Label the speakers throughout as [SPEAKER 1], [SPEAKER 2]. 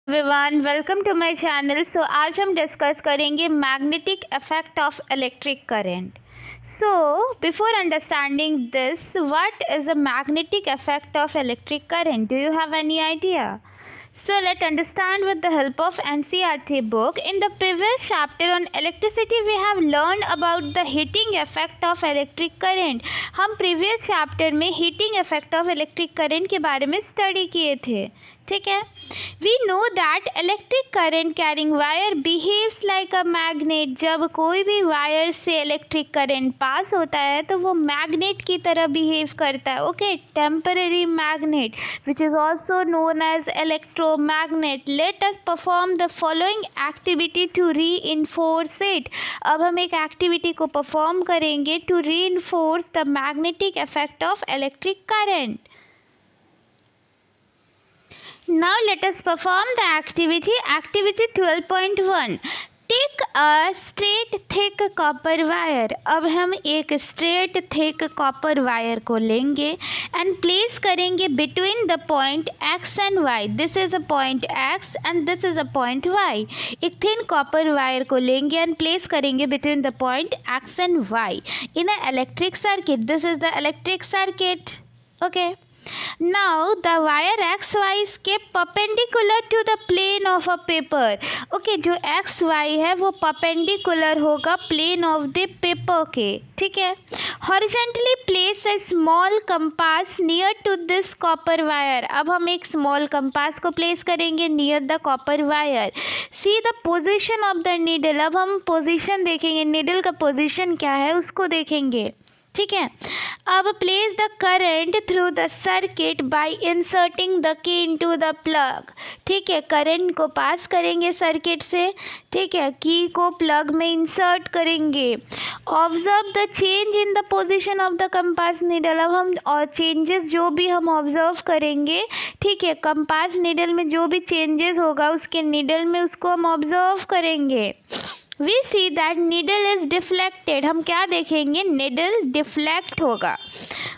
[SPEAKER 1] Everyone, welcome to my channel. So आज हम discuss करेंगे magnetic effect of electric current. So before understanding this, what is the magnetic effect of electric current? Do you have any idea? So let's understand with the help of NCERT book. In the previous chapter on electricity, we have learned about the heating effect of electric current. हम previous chapter में heating effect of electric current के बारे में study किए थे, ठीक है। We know that electric current carrying wire behaves like a magnet. जब कोई भी वायर से इलेक्ट्रिक करंट पास होता है तो वो मैग्नेट की तरह बिहेव करता है, okay. Temporary magnet which is also known as electromagnet. Let us perform the following activity to reinforce it. अब हम एक एक्टिविटी को परफॉर्म करेंगे to reinforce the magnetic effect of electric current. Now let us perform the activity 12.1. Take a straight thick copper wire. अब हम एक straight thick copper wire को लेंगे and place करेंगे between the point x and y. This is a point x and this is a point y. एक thin copper wire को लेंगे and place करेंगे between the point x and y in an electric circuit. This is the electric circuit, okay. Now the wire XY is kept perpendicular to the plane of a paper. Okay, जो XY है वो perpendicular होगा plane of the paper के, ठीक है। Horizontally place a small compass near to this copper wire. अब हम एक small compass को place करेंगे near the copper wire. See the position of the needle. अब हम position देखेंगे, needle का position क्या है उसको देखेंगे, ठीक है। अब place the current through the circuit by inserting the key into the plug, ठीक है। करंट को पास करेंगे सर्किट से, ठीक है। की को प्लग में इंसर्ट करेंगे। Observe the change in the position of the compass needle. अब हम और चेंजेस जो भी हम ऑब्जर्व करेंगे, ठीक है, कंपास नीडल में जो भी चेंजेस होगा उसके नीडल में उसको हम ऑब्जर्व करेंगे। We see that needle is deflected. हम क्या देखेंगे? needle deflect होगा।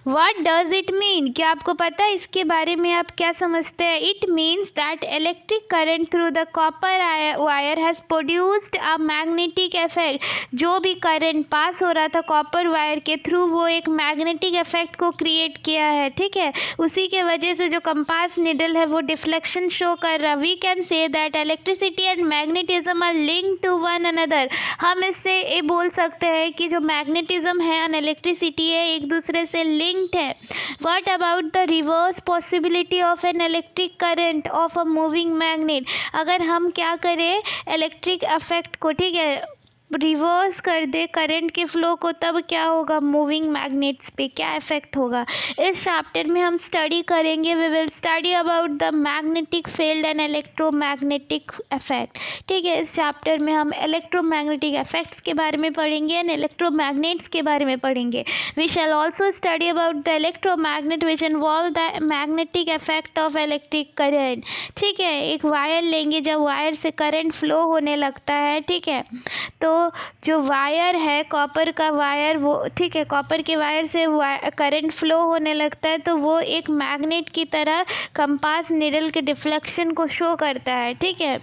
[SPEAKER 1] What does it mean? क्या आपको पता है इसके बारे में आप क्या समझते हैं? It means that electric current through the copper wire has produced a magnetic effect. जो भी करंट पास हो रहा था कॉपर वायर के थ्रू वो एक मैग्नेटिक इफेक्ट को क्रिएट किया है, ठीक है। उसी के वजह से जो कंपास निडल है वो डिफ्लेक्शन शो कर रहा है। We can say that electricity and magnetism are linked to one another. हम इससे ये बोल सकते हैं कि जो मैग्नेटिज्म है और इलेक्ट्रिसिटी है एक दूसरे से लिंक्ड है। What about the reverse possibility of an electric current of a moving magnet? अगर हम क्या करें इलेक्ट्रिक इफेक्ट को, ठीक है, रिवर्स कर दे करंट के फ्लो को, तब क्या होगा? मूविंग मैग्नेट्स पे क्या इफेक्ट होगा? इस चैप्टर में हम स्टडी करेंगे। We will study about the magnetic field and electromagnetic effect, ठीक है। इस चैप्टर में हम इलेक्ट्रोमैग्नेटिक इफेक्ट्स के बारे में पढ़ेंगे एंड इलेक्ट्रोमैग्नेट्स के बारे में पढ़ेंगे। We shall also study about the electromagnet which involve the magnetic effect of electric current, ठीक है। एक वायर लेंगे, जब वायर से करंट फ्लो होने लगता है, ठीक है, तो जो वायर है कॉपर का वायर वो, ठीक है, कॉपर के वायर से करंट फ्लो होने लगता है तो वो एक मैग्नेट की तरह कंपास निडल के डिफ्लेक्शन को शो करता है, ठीक है,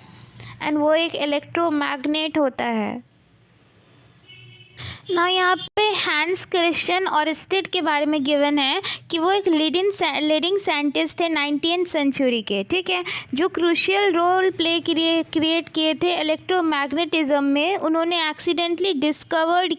[SPEAKER 1] एंड वो एक इलेक्ट्रोमैग्नेट होता है ना। यहाँ पे हैंस क्रिश्चियन ऑरस्टेड के बारे में गिवन है कि वो एक लीडिंग साइंटिस्ट थे 19th सेंचुरी के, ठीक है, जो क्रूशियल रोल प्ले क्रिएट किए थे इलेक्ट्रोमैग्नेटिज्म में। उन्होंने एक्सीडेंटली डिस्कवर्ड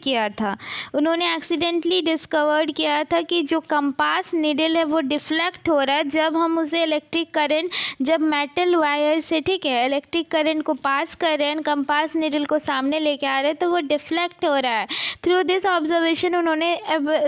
[SPEAKER 1] किया था कि जो कंपास निडल है वो डिफ्लेक्ट हो रहा है जब हम उसे इलेक्ट्रिक करंट, जब मेटल वायर से, ठीक है, इलेक्ट्रिक करंट को पास कर रहे हैं, कंपास निडल को सामने लेके आ रहे हैं तो वो डिफ्लेक्ट हो रहा है। थ्रू दिस ऑब्जर्वेशन उन्होंने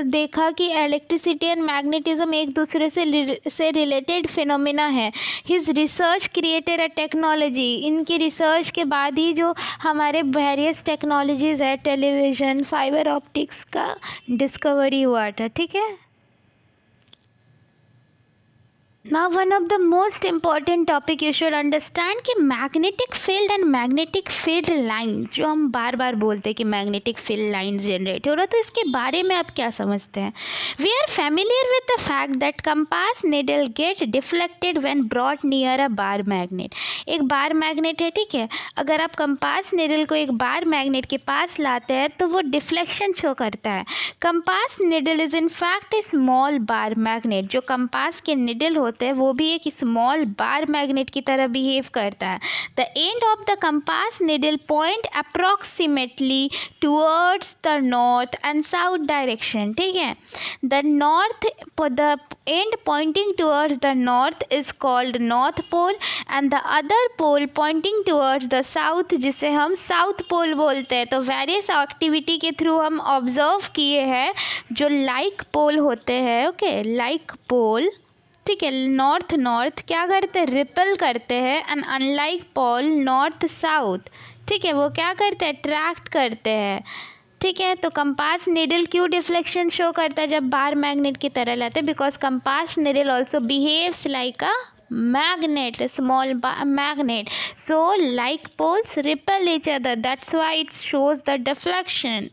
[SPEAKER 1] देखा कि इलेक्ट्रिसिटी एंड मैग्नेटिज्म एक दूसरे से रिलेटेड फिनोमिना है। His research created a technology. इनकी रिसर्च के बाद ही जो हमारे वेरियस टेक्नोलॉजीज है, टेलीविज़न, फाइबर ऑप्टिक्स का डिस्कवरी हुआ था, ठीक है। Now one of the most important topic you should understand कि magnetic field and magnetic field lines, जो हम बार बार बोलते हैं कि मैग्नेटिक फील्ड लाइंस जनरेट हो रहा है, तो इसके बारे में आप क्या समझते हैं? We are familiar with the fact that compass needle get deflected when brought near a bar magnet. एक बार मैग्नेट है, ठीक है, अगर आप कंपास नीडल को एक बार मैग्नेट के पास लाते हैं तो वो डिफ्लेक्शन शो करता है। Compass needle is in fact A small bar magnet. जो कंपास के निडल होते हैं वो भी एक स्मॉल बार मैग्नेट की तरह बिहेव करता है। The end of the compass needle point approximately towards the north and south direction, ठीक है। The north, the end pointing towards the north is called north pole and the other pole pointing towards the south, जिसे हम south pole बोलते हैं। तो various activity के through हम observe किए हैं जो लाइक पोल होते हैं, ओके, लाइक पोल, ठीक है, नॉर्थ नॉर्थ क्या करते हैं, रिपल करते हैं, and unlike pole north south, ठीक है, वो क्या करते हैं, अट्रैक्ट करते हैं, ठीक है। तो कंपास निडल क्यों डिफ्लेक्शन शो करता है जब बार मैग्नेट की तरह लाते हैं? Because compass needle also behaves like a magnet, a small magnet, so like poles repel each other, that's why it shows the deflection.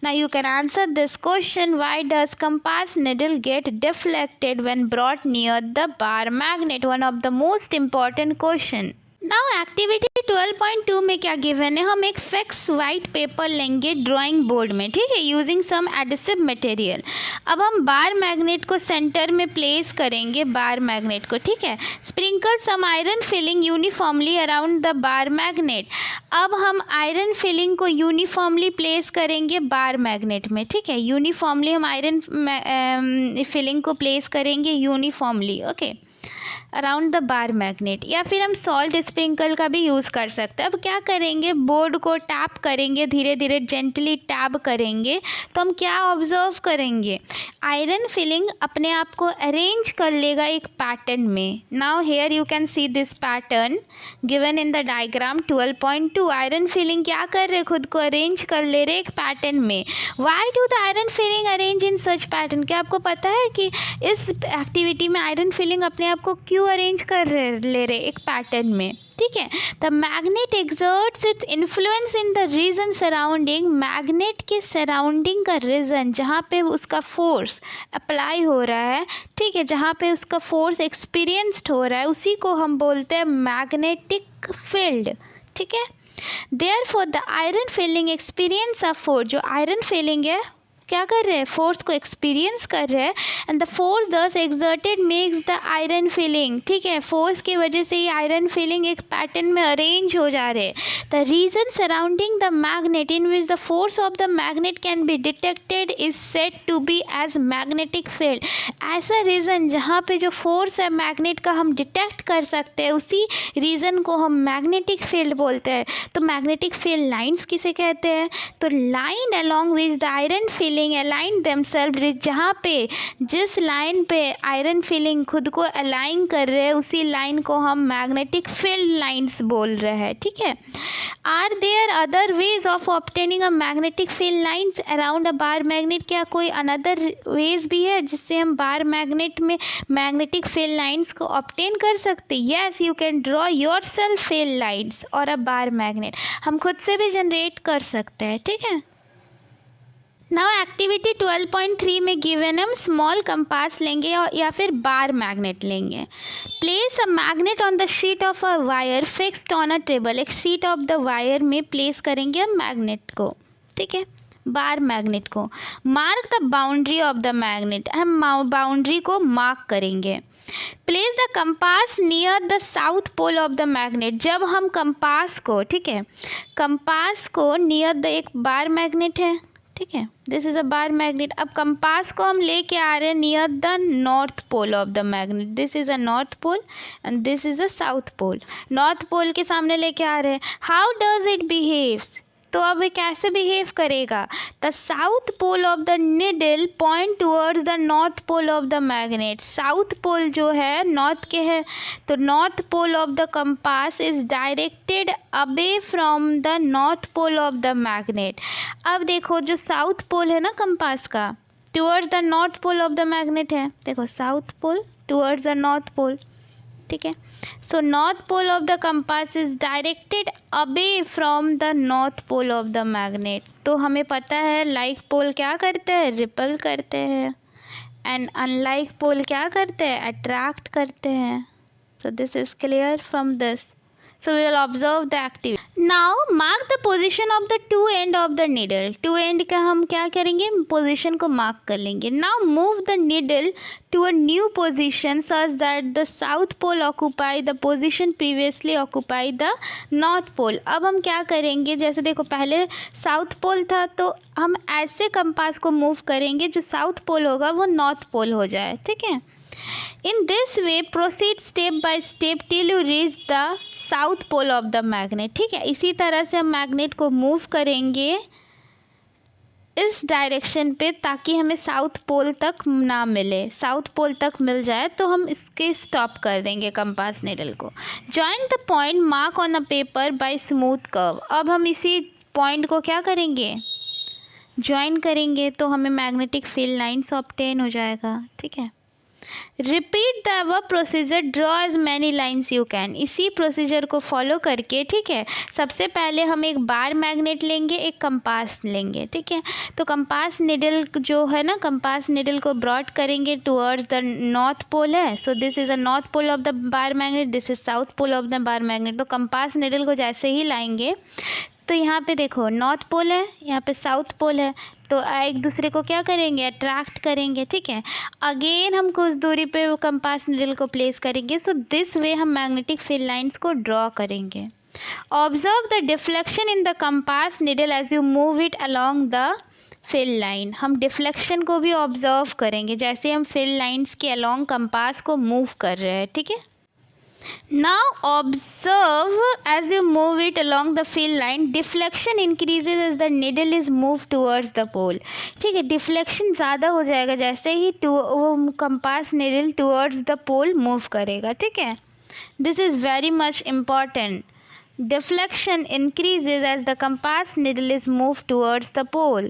[SPEAKER 1] Now you can answer this question: why does compass needle get deflected when brought near the bar magnet? One of the most important question. Now activity 12.2 में क्या given है? हम एक fix white paper लेंगे drawing board में, ठीक है, using some adhesive material. अब हम बार मैग्नेट को सेंटर में प्लेस करेंगे, बार मैग्नेट को, ठीक है। Sprinkle some iron filing uniformly around the bar magnet. अब हम आयरन फिलिंग को यूनिफॉर्मली प्लेस करेंगे बार मैग्नेट में, ठीक है, यूनिफॉर्मली हम आयरन फिलिंग को प्लेस करेंगे uniformly, okay, around the bar magnet. या फिर हम सॉल्ट स्प्रिंकल का भी यूज़ कर सकते हैं। अब क्या करेंगे, बोर्ड को टैप करेंगे, धीरे धीरे जेंटली टैप करेंगे, तो हम क्या ऑब्जर्व करेंगे, आयरन फिलिंग अपने आप को अरेंज कर लेगा एक पैटर्न में। Now here you can see this pattern given in the diagram 12.2। Iron filling क्या कर रहे, खुद को अरेंज कर ले रहे एक पैटर्न में। Why do the iron filling arrange in such pattern? क्या आपको पता है कि इस एक्टिविटी में आयरन फिलिंग अपने आप को क्यों अरेंज कर ले रहे एक पैटर्न में, ठीक है। The magnet exerts its influence in the region surrounding. Magnet के सराउंडिंग का रीजन जहाँ पे उसका फोर्स अप्लाई हो रहा है, ठीक है, जहाँ पे उसका फोर्स एक्सपीरियंस्ड हो रहा है, उसी को हम बोलते हैं मैग्नेटिक फील्ड, ठीक है। Therefore the iron filling experience of force. जो आयरन फिलिंग है क्या कर रहे हैं, फोर्स को एक्सपीरियंस कर रहे हैं, and the force thus exerted makes the iron filing, ठीक है, फोर्स की वजह से ये आयरन फिलिंग एक पैटर्न में अरेंज हो जा रहे हैं। The region surrounding the magnet in which the force of the magnet can be detected is said to be as magnetic field. ऐसा रीजन जहाँ पे जो फोर्स है मैग्नेट का हम डिटेक्ट कर सकते हैं, उसी रीजन को हम मैग्नेटिक फील्ड बोलते हैं। तो मैग्नेटिक फील्ड लाइन्स किसे कहते हैं? तो line along which the iron filling align themselves, जहाँ पे जिस लाइन पे आयरन फिलिंग खुद को अलाइन कर रहे हैं, उसी लाइन को हम मैग्नेटिक फील्ड लाइंस बोल रहे हैं, ठीक है। Are there other ways of obtaining a magnetic field lines around a bar magnet? क्या कोई अनदर वेज भी है जिससे हम बार मैग्नेट में मैग्नेटिक फील्ड लाइंस को ऑब्टेन कर सकते? Yes, you can draw yourself field lines और अ बार मैग्नेट। हम खुद से भी जनरेट कर सकते हैं, ठीक है। नाउ एक्टिविटी 12.3 में गिवन हम स्मॉल कंपास लेंगे या फिर बार मैग्नेट लेंगे। Place a magnet on the sheet of a wire fixed on a table. एक शीट ऑफ द वायर में प्लेस करेंगे हम मैग्नेट को, ठीक है, बार मैग्नेट को। Mark the boundary of the magnet, हम बाउंड्री को मार्क करेंगे। Place the compass near the south pole of the magnet. जब हम कंपास को, ठीक है, कंपास को नियर द, एक बार मैग्नेट है, ठीक है, this is a bar magnet. अब कंपास को हम लेके आ रहे हैं near the north pole of the magnet. This is a north pole and this is a south pole. North pole के सामने लेके आ रहे हैं। How does it behaves? तो अब ये कैसे बिहेव करेगा? The south pole of the needle point towards the north pole of the magnet. South pole जो है नॉर्थ के है, तो north pole of the compass is directed away from the north pole of the magnet. अब देखो जो south pole है ना कंपास का, towards the north pole of the magnet है, देखो south pole towards the north pole, ठीक है। So north pole of the compass is directed away from the north pole of the magnet. तो हमें पता है लाइक पोल क्या करते हैं, रिपल करते हैं, एंड अनलाइक पोल क्या करते हैं, अट्रैक्ट करते हैं। सो this is clear from this. So we will observe the activity. Now mark the position of the two end of the needle. Two end का हम क्या करेंगे, position को mark कर लेंगे. Now move the needle to a new position such that the south pole occupy the position previously occupied the north pole. अब हम क्या करेंगे, जैसे देखो पहले south pole था तो हम ऐसे कंपास को move करेंगे जो south pole होगा वो north pole हो जाए, ठीक है। In this way proceed step by step till you reach the south pole of the magnet, ठीक है। इसी तरह से हम मैग्नेट को मूव करेंगे इस डायरेक्शन पे ताकि हमें साउथ पोल तक ना मिले, साउथ पोल तक मिल जाए तो हम इसके स्टॉप कर देंगे कंपास निडल को। Join the point mark on a paper bye smooth curve. अब हम इसी पॉइंट को क्या करेंगे, ज्वाइन करेंगे तो हमें मैग्नेटिक फील्ड लाइन्स ऑब्टेन हो जाएगा, ठीक है। Repeat the above procedure, draw as many lines you can. इसी प्रोसीजर को फॉलो करके, ठीक है, सबसे पहले हम एक बार मैग्नेट लेंगे, एक कंपास लेंगे, ठीक है। तो कंपास निडल जो है ना, कंपास निडल को ब्रॉड करेंगे टुवर्ड्स द नॉर्थ पोल है। So this is a north pole of the bar magnet, this is south pole of the bar magnet. तो कंपास निडल को जैसे ही लाएंगे तो यहाँ पे देखो नॉर्थ पोल है, यहाँ पे साउथ पोल है, तो एक दूसरे को क्या करेंगे, अट्रैक्ट करेंगे, ठीक है। अगेन हम कुछ दूरी पे वो कंपास निडल को प्लेस करेंगे। सो दिस वे हम मैग्नेटिक फील्ड लाइंस को ड्रॉ करेंगे। Observe the deflection in the compass needle as you move it along the field line. हम डिफ्लेक्शन को भी ऑब्जर्व करेंगे जैसे हम फील्ड लाइंस के अलॉन्ग कंपास को मूव कर रहे हैं, ठीक है। Now observe as you move it along the field line, deflection increases as the needle is moved towards the pole, ठीक है। डिफ्लेक्शन ज़्यादा हो जाएगा जैसे ही वो compass needle towards the pole move करेगा, ठीक है। This is very much important. Deflection increases as the compass needle is moved towards the pole.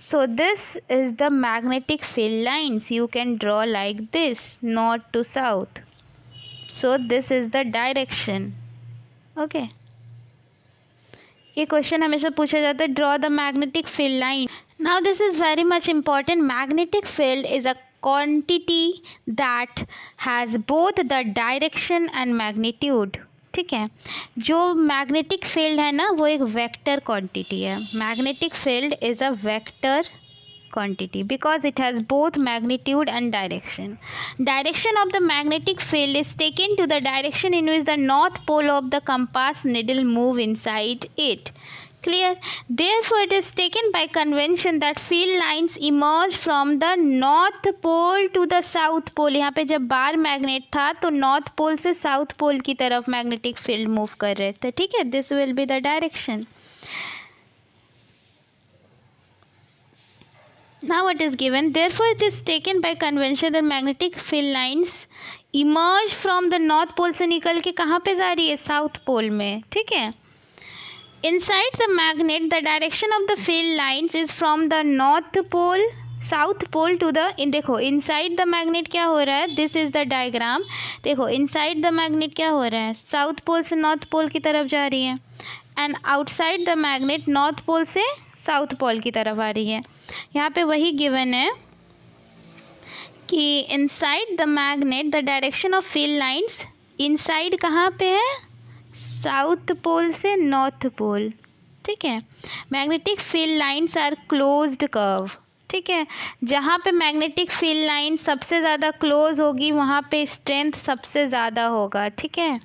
[SPEAKER 1] So this is the magnetic field lines. You can draw like this, north to south. So this is the direction. Okay. ये question हमेशा पूछा जाता है, draw the magnetic field line. Now this is very much important. Magnetic field is a quantity that has both the direction and magnitude, ठीक है। जो magnetic field है ना वो एक वेक्टर क्वांटिटी है। Magnetic field is a vector quantity because it has both magnitude and direction. Direction of the magnetic field is taken to the direction in which the north pole of the compass needle move inside it. Clear? Therefore it is taken by convention that field lines emerge from the north pole to the south pole. यहाँ पे जब bar magnet था तो north pole से south पोल की तरफ magnetic field move कर रहे थे, ठीक है। This will be the direction. Now it is given, therefore it is taken by convention that magnetic field lines emerge from the north pole से निकल के कहाँ पे जा रही है, साउथ पोल में, ठीक है। Inside the magnet the direction of the field lines is from the north pole south pole to the, देखो इनसाइड द मैग्नेट क्या हो रहा है, दिस इज द डायग्राम। देखो इनसाइड द मैग्नेट क्या हो रहा है, साउथ पोल से नॉर्थ पोल की तरफ जा रही है, and outside the magnet north pole से साउथ पोल की तरफ आ रही है। यहाँ पे वही गिवन है कि inside the magnet the direction of field lines, inside कहाँ पे है, साउथ पोल से नॉर्थ पोल, ठीक है। Magnetic field lines are closed curve, ठीक है। जहाँ पे मैग्नेटिक फील्ड लाइन सबसे ज़्यादा क्लोज होगी वहाँ पे स्ट्रेंथ सबसे ज़्यादा होगा, ठीक है।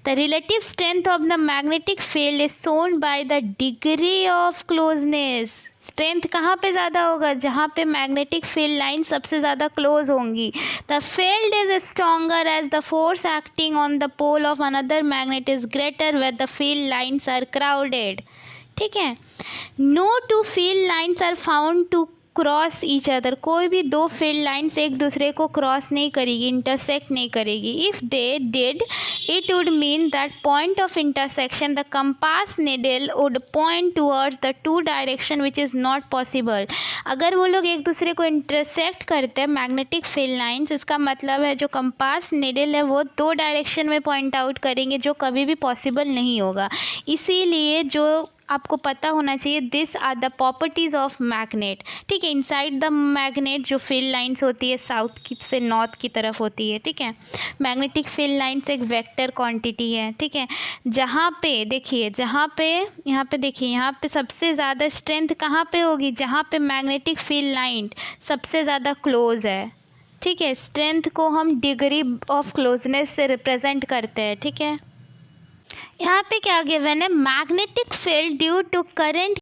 [SPEAKER 1] The relative strength of the magnetic field is shown by the degree of closeness. Strength कहाँ पे ज़्यादा होगा, जहाँ पे मैग्नेटिक फील्ड लाइन सबसे ज़्यादा क्लोज होंगी। The field is stronger as the force acting on the pole of another magnet is greater where the field lines are crowded, ठीक है। No two field lines are found to cross each other, कोई भी दो field lines एक दूसरे को cross नहीं करेगी, इंटरसेक्ट नहीं करेगी. If they did it would mean that point of intersection the compass needle would point towards the two direction which is not possible. अगर वो लोग एक दूसरे को इंटरसेक्ट करते हैं मैग्नेटिक फील्ड लाइंस, इसका मतलब है जो कंपास निडल है वो दो डायरेक्शन में पॉइंट आउट करेंगे, जो कभी भी पॉसिबल नहीं होगा. इसीलिए जो आपको पता होना चाहिए, this are the properties of magnet. ठीक है, इनसाइड द मैग्नेट जो फील्ड लाइंस होती है साउथ की से नॉर्थ की तरफ होती है. ठीक है, मैग्नेटिक फील्ड लाइंस एक वेक्टर क्वांटिटी है. ठीक है, जहाँ पे देखिए, जहाँ पे यहाँ पे देखिए, यहाँ पे सबसे ज़्यादा स्ट्रेंथ कहाँ पे होगी, जहाँ पे मैग्नेटिक फील्ड लाइन सबसे ज़्यादा क्लोज है. ठीक है, स्ट्रेंथ को हम डिग्री ऑफ क्लोजनेस से रिप्रेजेंट करते हैं. ठीक है, यहाँ पे क्या गिवन है, magnetic field due to current